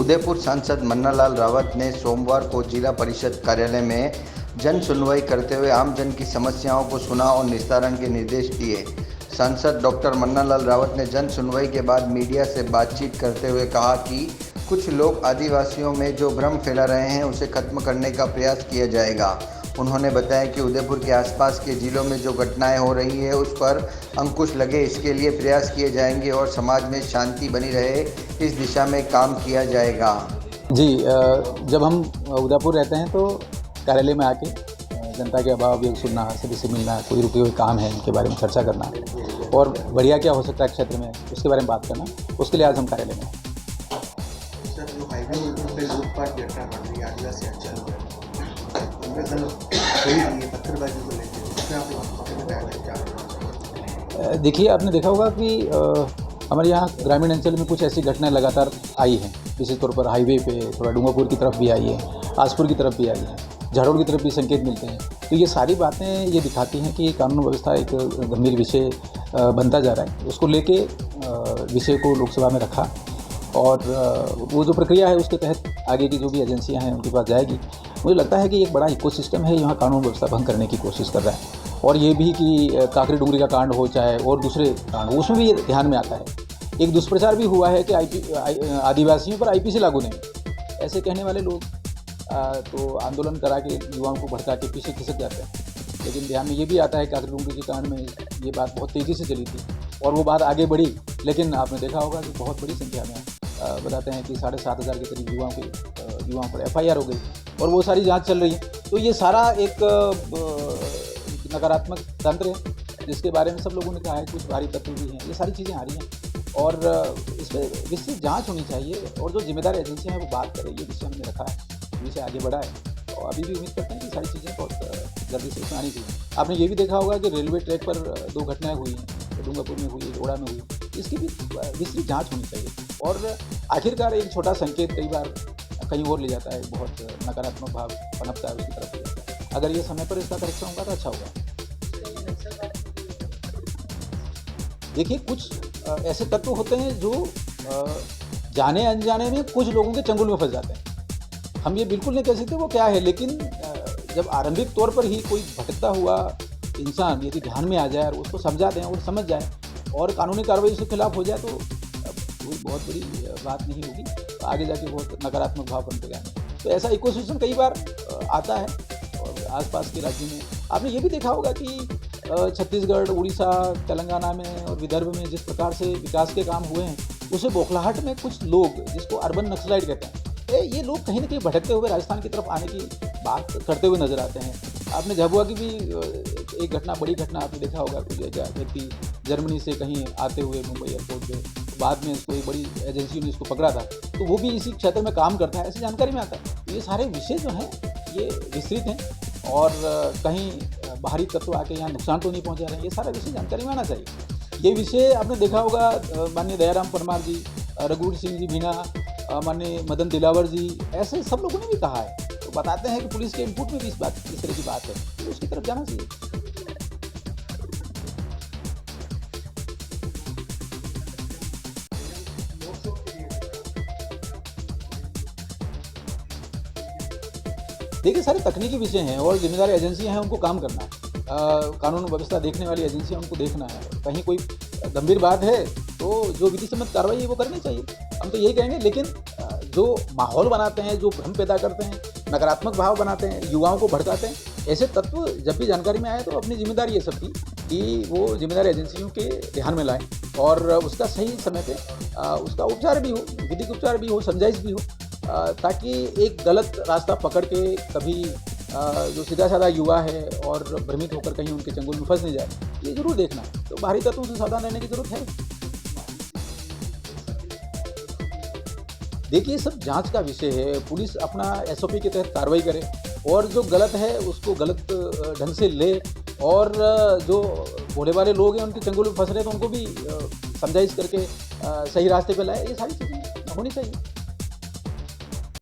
उदयपुर सांसद मन्नालाल रावत ने सोमवार को जिला परिषद कार्यालय में जन सुनवाई करते हुए आमजन की समस्याओं को सुना और निस्तारण के निर्देश दिए। सांसद डॉक्टर मन्नालाल रावत ने जन सुनवाई के बाद मीडिया से बातचीत करते हुए कहा कि कुछ लोग आदिवासियों में जो भ्रम फैला रहे हैं उसे खत्म करने का प्रयास किया जाएगा। उन्होंने बताया कि उदयपुर के आसपास के जिलों में जो घटनाएं हो रही है उस पर अंकुश लगे, इसके लिए प्रयास किए जाएंगे और समाज में शांति बनी रहे इस दिशा में काम किया जाएगा। जी, जब हम उदयपुर रहते हैं तो कार्यालय में आके जनता के अभाव योग सुनना, सभी से मिलना, कोई रुके हुए काम है उनके बारे में चर्चा करना और बढ़िया क्या हो सकता है क्षेत्र में उसके बारे में बात करना, उसके लिए आज हम कार्यालय में। सर, जो हाईवे पे लूटपाट घटना बढ़ रही है आदिवासी अंचल में, उनमें पत्थरबाजी को लेकर उसमें आप देखिए, आपने देखा होगा कि हमारे यहाँ ग्रामीण अंचल में कुछ ऐसी घटनाएं लगातार आई हैं। विशेष तौर पर हाईवे पे थोड़ा डूंगरपुर की तरफ भी आई है, आसपुर की तरफ भी आई है, झाड़ोड़ की तरफ भी संकेत मिलते हैं। तो ये सारी बातें ये दिखाती हैं कि कानून व्यवस्था एक गंभीर विषय बनता जा रहा है। उसको लेके विषय को लोकसभा में रखा और वो जो प्रक्रिया है उसके तहत आगे की जो भी एजेंसियां हैं उनके पास जाएगी। मुझे लगता है कि एक बड़ा इकोसिस्टम है यहाँ कानून व्यवस्था भंग करने की कोशिश कर रहा है और ये भी कि काकरी डुंगरी का कांड हो चाहे और दूसरे कांड हो, उसमें भी ये ध्यान में आता है। एक दुष्प्रचार भी हुआ है कि आदिवासियों पर आईपीसी लागू नहीं, ऐसे कहने वाले लोग तो आंदोलन करा के युवाओं को भड़का के पीछे खिसक जाते हैं। लेकिन ध्यान में ये भी आता है कि काकरी डुंगरी के कांड में ये बात बहुत तेज़ी से चली थी और वो बात आगे बढ़ी, लेकिन आपने देखा होगा कि बहुत बड़ी संख्या में बताते हैं कि 7,500 के करीब युवाओं पर FIR हो गई और वो सारी जांच चल रही है। तो ये सारा एक नकारात्मक तंत्र है जिसके बारे में सब लोगों ने कहा है, कुछ भारी तत्व भी हैं, ये सारी चीज़ें आ रही हैं और इस पर विस्तृत जाँच होनी चाहिए और जो जिम्मेदार एजेंसियाँ हैं वो बात करें। ये विषय हमने रखा है, विषय आगे बढ़ा है और अभी भी उम्मीद करते हैं कि सारी चीज़ें बहुत जल्दी से इसमें आनी चाहिए। आपने ये भी देखा होगा कि रेलवे ट्रैक पर 2 घटनाएँ हुई हैं, डूंगरपुर में हुई, ओड़ा में हुई, इसकी भी विस्तृत जाँच होनी चाहिए और आखिरकार एक छोटा संकेत कई बार कहीं और ले जाता है, बहुत नकारात्मक भाव पनपता है उसकी तरफ ले जाता है। अगर ये समय पर इसका करेक्शन होगा तो अच्छा होगा। देखिए, कुछ ऐसे तत्व होते हैं जो जाने अनजाने में कुछ लोगों के चंगुल में फंस जाते हैं। हम ये बिल्कुल नहीं कह सकते वो क्या है, लेकिन जब आरंभिक तौर पर ही कोई भटकता हुआ इंसान यदि ध्यान में आ जाए और उसको समझा दें और समझ जाए और कानूनी कार्रवाई उसके खिलाफ हो जाए तो कोई बहुत बड़ी बात नहीं होगी, आगे जाके बहुत नकारात्मक भाव बनते गए। तो ऐसा इकोसिस्टम कई बार आता है और आसपास के राज्यों में आपने ये भी देखा होगा कि छत्तीसगढ़, उड़ीसा, तेलंगाना में और विदर्भ में जिस प्रकार से विकास के काम हुए हैं उसे बौखलाहट में कुछ लोग, जिसको अर्बन नक्सलाइट कहते हैं, ये लोग कहीं ना कहीं भटकते हुए राजस्थान की तरफ आने की बात करते हुए नजर आते हैं। आपने झाबुआ की भी एक घटना, बड़ी घटना आपने देखा होगा, कोई व्यक्ति जर्मनी से कहीं आते हुए मुंबई एयरपोर्ट पे, बाद में इसको एक बड़ी एजेंसी ने इसको पकड़ा था, तो वो भी इसी क्षेत्र में काम करता है, ऐसी जानकारी में आता है। ये सारे विषय जो हैं ये विस्तृत हैं और कहीं बाहरी तत्व आके यहाँ नुकसान तो नहीं पहुँचा रहे हैं, ये सारा विषय जानकारी में आना चाहिए। ये विषय आपने देखा होगा माननीय दयाराम परमार जी, रघुवीर सिंह जी मीणा, माननीय मदन दिलावर जी, ऐसे सब लोगों ने भी कहा है, तो बताते हैं कि पुलिस के इनपुट में भी इस तरह की बात है, तो उसकी तरफ जाना चाहिए। देखिए, सारे तकनीकी विषय हैं और जिम्मेदार एजेंसियां हैं, उनको काम करना है। कानून व्यवस्था देखने वाली एजेंसियां, उनको देखना है। कहीं कोई गंभीर बात है तो जो विधि सम्मत कार्रवाई है वो करनी चाहिए, हम तो यही कहेंगे। लेकिन जो माहौल बनाते हैं, जो भ्रम पैदा करते हैं, नकारात्मक भाव बनाते हैं, युवाओं को भड़काते हैं, ऐसे तत्व जब भी जानकारी में आए तो अपनी जिम्मेदारी है सबकी कि वो जिम्मेदार एजेंसियों के ध्यान में लाएं और उसका सही समय पे उसका उपचार भी हो, विधिक उपचार भी हो, समझाइश भी हो, ताकि एक गलत रास्ता पकड़ के कभी जो सीधा साधा युवा है और भ्रमित होकर कहीं उनके चंगुल में फंस नहीं जाए, ये जरूर देखना है। तो बाहरी तत्वों से सावधान रहने की जरूरत है। देखिए, सब जांच का विषय है, पुलिस अपना SOP के तहत कार्रवाई करे और जो गलत है उसको गलत ढंग से ले और जो भोले वाले लोग हैं उनके चंगुल में फंस रहे हैं तो उनको भी समझाइश करके सही रास्ते पे लाए, ये सारी चीज़ें होनी चाहिए।